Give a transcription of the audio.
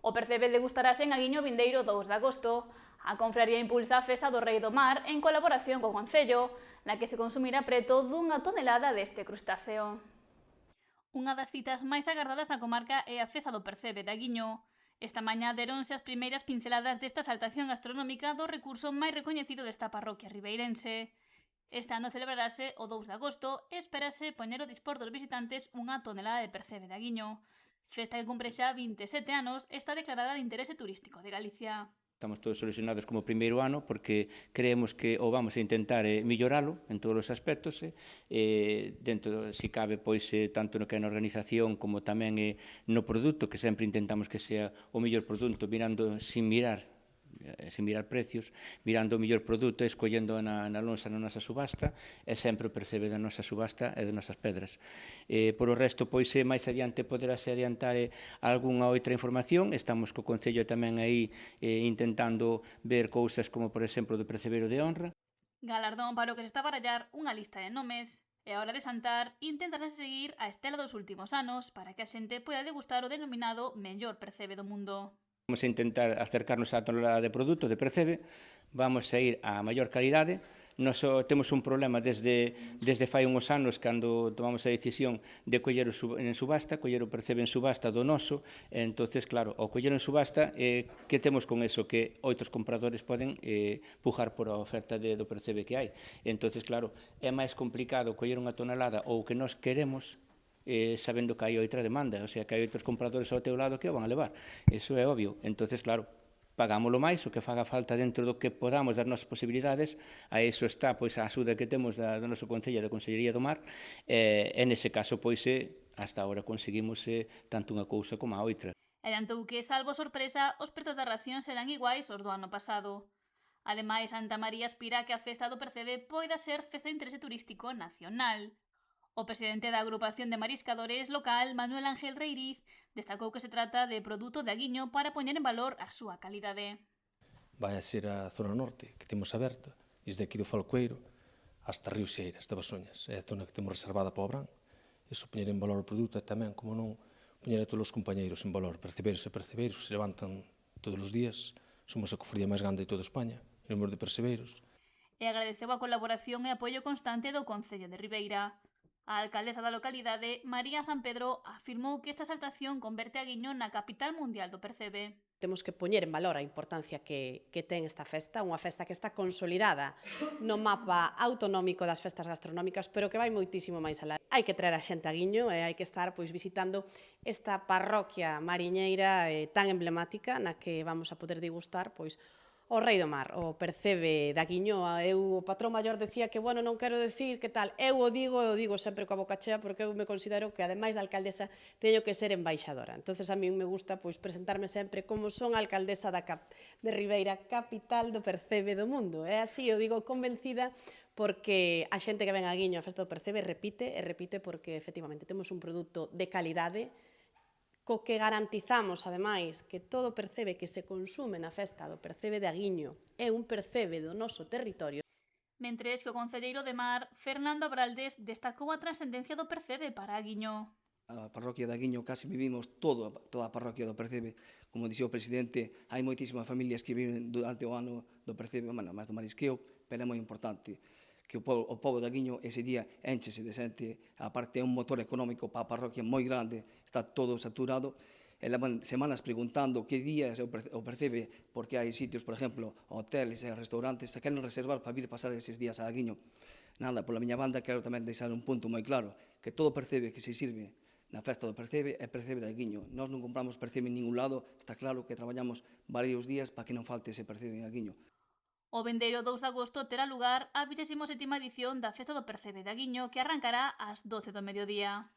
O Percebe degustarase en Aguiño vindeiro 2 de agosto. A confraría impulsa a Festa do Rei do Mar en colaboración co Concello, na que se consumirá preto dunha tonelada deste crustáceo. Unha das citas máis agardadas na comarca é a Festa do Percebe de Aguiño. Esta mañá deronse as primeiras pinceladas desta exaltación gastronómica do recurso máis recoñecido desta parroquia ribeirense. Este ano celebrarase o 2 de agosto e espérase poñer ao dispor dos visitantes unha tonelada de percebe de Aguiño. Festa que cumpre xa 27 anos e está declarada de interese turístico de Galicia. Estamos todos ilusionados como primeiro ano porque creemos que o vamos a intentar melloralo en todos os aspectos, dentro, se cabe, pois, tanto no que é na organización como tamén no produto, que sempre intentamos que sea o mellor produto, mirando sin mirar precios, mirando o mellor produto e escollendo na nosa subasta, e sempre o percebe da nosa subasta e das nosas pedras. Por o resto, pois, máis adiante poderase adiantar algunha outra información. Estamos co Concello tamén aí intentando ver cousas como, por exemplo, do percebeiro de honra. Galardón para o que se está a barallar unha lista de nomes. E a hora de xantar, intentarase seguir a estela dos últimos anos para que a xente poida degustar o denominado mellor percebe do mundo. Vamos a intentar acercarnos á tonelada de produto de percebe, vamos a ir á maior calidade. Nós temos un problema desde fai uns anos, cando tomamos a decisión de coller en subasta, coller o percebe en subasta do noso, e entonces, claro, ao coller en subasta, que temos con eso? Que outros compradores poden pujar por a oferta do percebe que hai. Entonces, claro, é máis complicado coller unha tonelada ou que nós queremos, sabendo que hai outra demanda, o sea, que hai outros compradores ao teu lado que o van a levar. Iso é obvio. Entonces, claro, pagámoslo máis, o que faga falta dentro do que podamos das nosas posibilidades. A iso está, pois, a axuda que temos do noso Concello, da Consellería do Mar, e nese caso, pois, hasta agora conseguimos tanto unha cousa como a outra. Adiantou que, salvo sorpresa, os prezos da ración serán iguais aos do ano pasado. Ademais, Santa María aspira que a Festa do Percebe poida ser festa de interese turístico nacional. O presidente da agrupación de mariscadores local, Manuel Ángel Reiriz, destacou que se trata de produto de Aguiño para poñer en valor a súa calidade. Vai a ser a zona norte que temos aberta, desde aquí do Falcoeiro hasta Río Xeiras de Basoñas. É a zona que temos reservada para o verán. Iso poñer en valor o produto e tamén, como non, poñer a todos os compañeiros en valor. Percebeiros e percebeiros se levantan todos os días. Somos a cofradía máis grande de toda España, en número de percebeiros. E agradeceu a colaboración e apoio constante do Concello de Ribeira. A alcaldesa da localidade, María San Pedro, afirmou que esta exaltación converte a Aguiño na capital mundial do percebe. Temos que poñer en valor a importancia que ten esta festa, unha festa que está consolidada no mapa autonómico das festas gastronómicas, pero que vai moitísimo máis alá. Hai que traer a xente a Aguiño e hai que estar, pois, visitando esta parroquia mariñeira tan emblemática na que vamos a poder degustar, pois, o Rei do Mar, o percebe de Aguiño. O patrón maior decía que, bueno, non quero decir que tal, eu o digo sempre coa boca chea, porque eu me considero que, ademais da alcaldesa, teño que ser embaixadora. Entonces, a mí me gusta, pois, presentarme sempre como son a alcaldesa de Ribeira, capital do percebe do mundo. É así, eu digo convencida, porque a xente que ven a Aguiño a Festa do Percebe repite porque, efectivamente, temos un produto de calidade, co que garantizamos, ademais, que todo percebe que se consume na Festa do Percebe de Aguiño é un percebe do noso territorio. Mentres que o concelleiro de Mar, Fernando Abraldes, destacou a trascendencia do percebe para Aguiño. A parroquia de Aguiño casi vivimos toda a parroquia do Percebe. Como dixo o presidente, hai moitísimas familias que viven durante o ano do Percebe, máis do marisqueo, pero é moi importante que o pobo de Aguiño ese día enchese de xente, a parte é un motor económico para a parroquia moi grande, está todo saturado, e levan semanas preguntando que días o Percebe, porque hai sitios, por exemplo, hoteles e restaurantes, se queren reservar para vir pasar eses días a Aguiño. Nada, pola miña banda, quero tamén deixar un punto moi claro, que todo Percebe que se sirve na festa do Percebe é Percebe de Aguiño. Nós non compramos Percebe en ningún lado, está claro que traballamos varios días para que non falte ese Percebe en Aguiño. O vindeiro 2 de agosto terá lugar a 27ª edición da Festa do Percebe de Aguiño, que arrancará ás 12 do mediodía.